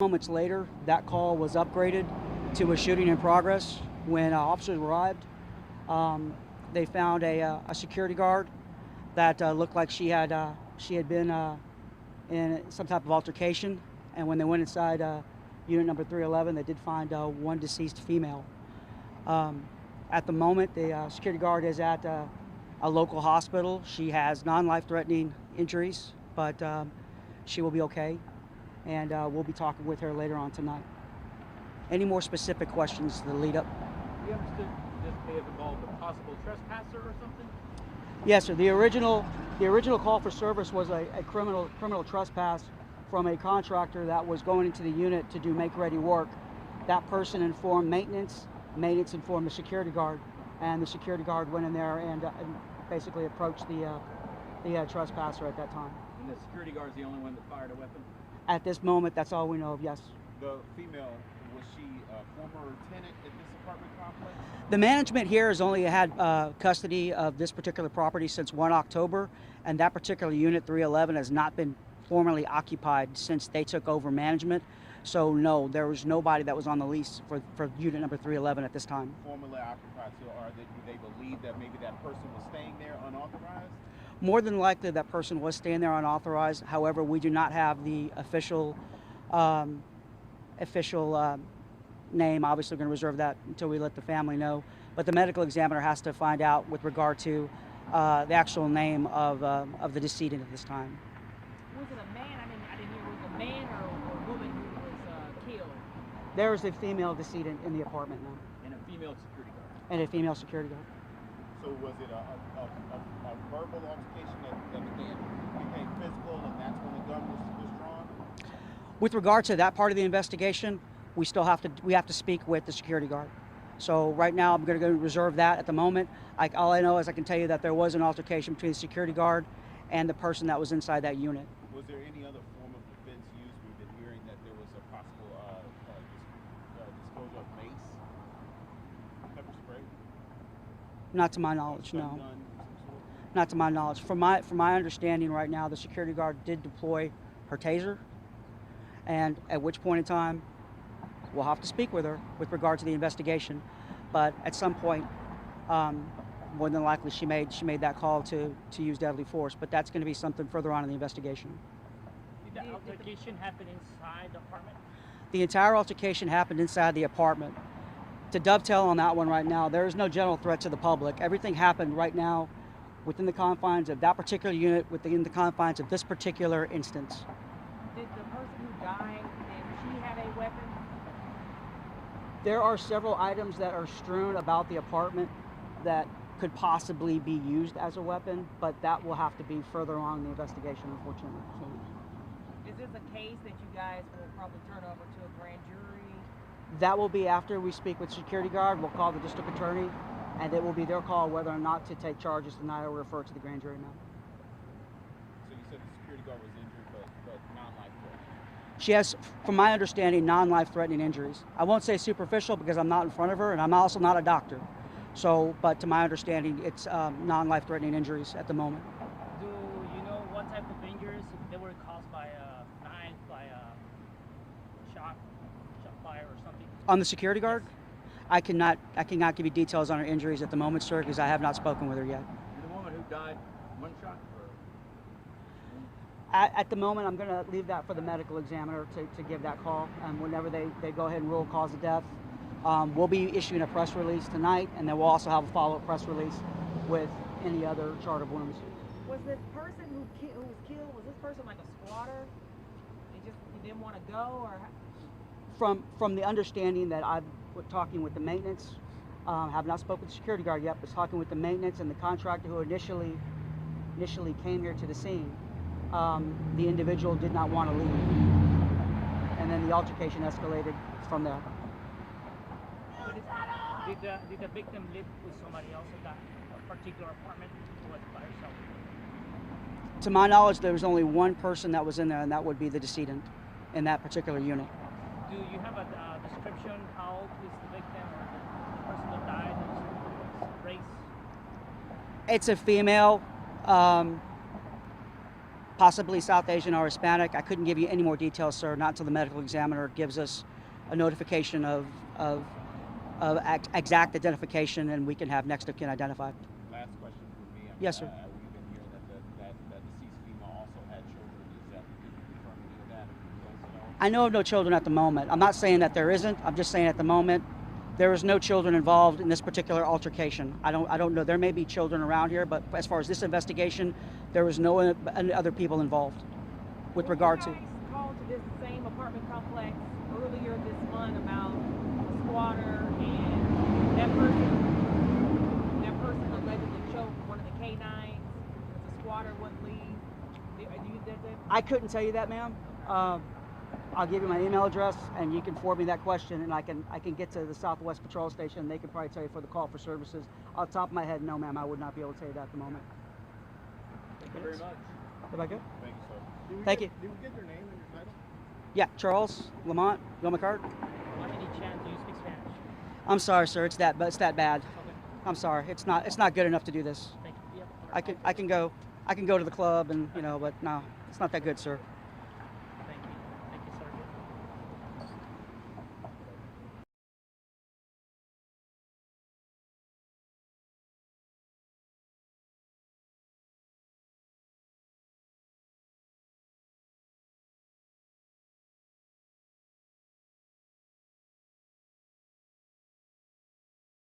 Moments later, that call was upgraded to a shooting in progress. When officers arrived, um, they found a security guard that looked like she had been in some type of altercation. And when they went inside unit number 311, they did find one deceased female. Um, at the moment, the security guard is at a local hospital. She has non-life-threatening injuries, but she will be okay, and we'll be talking with her later on tonight. Any more specific questions to the lead up? You understood this may have involved a possible trespasser or something? Yes, sir. The original call for service was a criminal trespass from a contractor that was going into the unit to do make-ready work. That person informed maintenance. Maintenance informed the security guard, and the security guard went in there and basically approached the trespasser at that time. And the security guard's the only one that fired a weapon? At this moment, that's all we know of. Yes. The female, was she a former tenant at this apartment complex? The management here has only had custody of this particular property since 1 October, and that particular unit 311 has not been formally occupied since they took over management. So no, there was nobody that was on the lease for unit number 311 at this time. Formerly occupied, so do they believe that maybe that person was staying there unauthorized? More than likely that person was staying there unauthorized. However, we do not have the official name. Obviously, we're going to reserve that until we let the family know. But the medical examiner has to find out with regard to the actual name of the decedent at this time. Was it a man? I didn't hear. Was it a man or a woman who was killed? There is a female decedent in the apartment now. And a female security guard? And a female security guard. So was it a verbal altercation that became physical, and that's when the gun was drawn? With regard to that part of the investigation, we have to speak with the security guard. So right now, I'm going to go reserve that at the moment. All I know is I can tell you that there was an altercation between the security guard and the person that was inside that unit. Was there any other form of defense used? We've been hearing that there was a possible disclosure of mace, pepper spray. Not to my knowledge, Stun no. gun of some sort? Not to my knowledge. From my understanding right now, the security guard did deploy her taser, and at which point in time, we'll have to speak with her with regard to the investigation. But at some point, more than likely, she made that call to use deadly force. But that's going to be something further on in the investigation. Did the altercation happen inside the apartment? The entire altercation happened inside the apartment. To dovetail on that one right now, there is no general threat to the public. Everything happened right now within the confines of that particular unit, within the confines of this particular instance. Did the person who died, did she have a weapon? There are several items that are strewn about the apartment that could possibly be used as a weapon, but that will have to be further on in the investigation, unfortunately. Is this a case that you guys will probably turn over to a grand jury? That will be after we speak with security guard. We'll call the district attorney, and it will be their call whether or not to take charges tonight or refer to the grand jury now. So you said the security guard was injured, but non-life-threatening. She has, from my understanding, non-life-threatening injuries. I won't say superficial because I'm not in front of her, and I'm also not a doctor. So, but to my understanding, it's non-life-threatening injuries at the moment. Do you know what type of injuries, if they were caused by a knife, by a shot fire or something? On the security guard, I cannot give you details on her injuries at the moment, sir, because I have not spoken with her yet. And the woman who died, one shot? At the moment, I'm going to leave that for the medical examiner to give that call. Whenever they go ahead and rule cause of death, we'll be issuing a press release tonight, and then we'll also have a follow-up press release with any other chart of wounds. Was this person who was killed, was this person like a squatter? He didn't want to go, or? From the understanding that I've been talking with the maintenance, have not spoken with the security guard yet, but talking with the maintenance and the contractor who initially came here to the scene, the individual did not want to leave. And then the altercation escalated from there. Did the victim live with somebody else in that particular apartment, or was it by herself? To my knowledge, there was only one person that was in there, and that would be the decedent in that particular unit. Do you have a description? How old is the victim or the person that died? His race? It's a female, possibly South Asian or Hispanic. I couldn't give you any more details, sir, not until the medical examiner gives us a notification of exact identification, and we can have next of kin identified. Last question for me. Yes, sir. We've been hearing that the deceased female also had children. Is that, can you confirm any of that? If you guys know? I know of no children at the moment. I'm not saying that there isn't. I'm just saying at the moment there is no children involved in this particular altercation. I don't know. There may be children around here, but as far as this investigation, there was no other people involved with regard to. You guys called to this same apartment complex earlier this month about a squatter and that person allegedly choked one of the K9s because the squatter wouldn't leave. Do you did that? I couldn't tell you that, ma'am. I'll give you my email address, and you can forward me that question, and I can get to the Southwest Patrol Station. They could probably tell you for the call for services. Off the top of my head, no, ma'am, I would not be able to tell you that at the moment. Thank you very much. Am I good? Thank you, sir. Thank you. Did we get your name and your title? Yeah, Charles Lamont. You want my card? By any chance, do you speak Spanish? I'm sorry, sir. It's that bad. Okay. I'm sorry. It's not good enough to do this. Thank you. Yep. I can go to the club and but no, it's not that good, sir.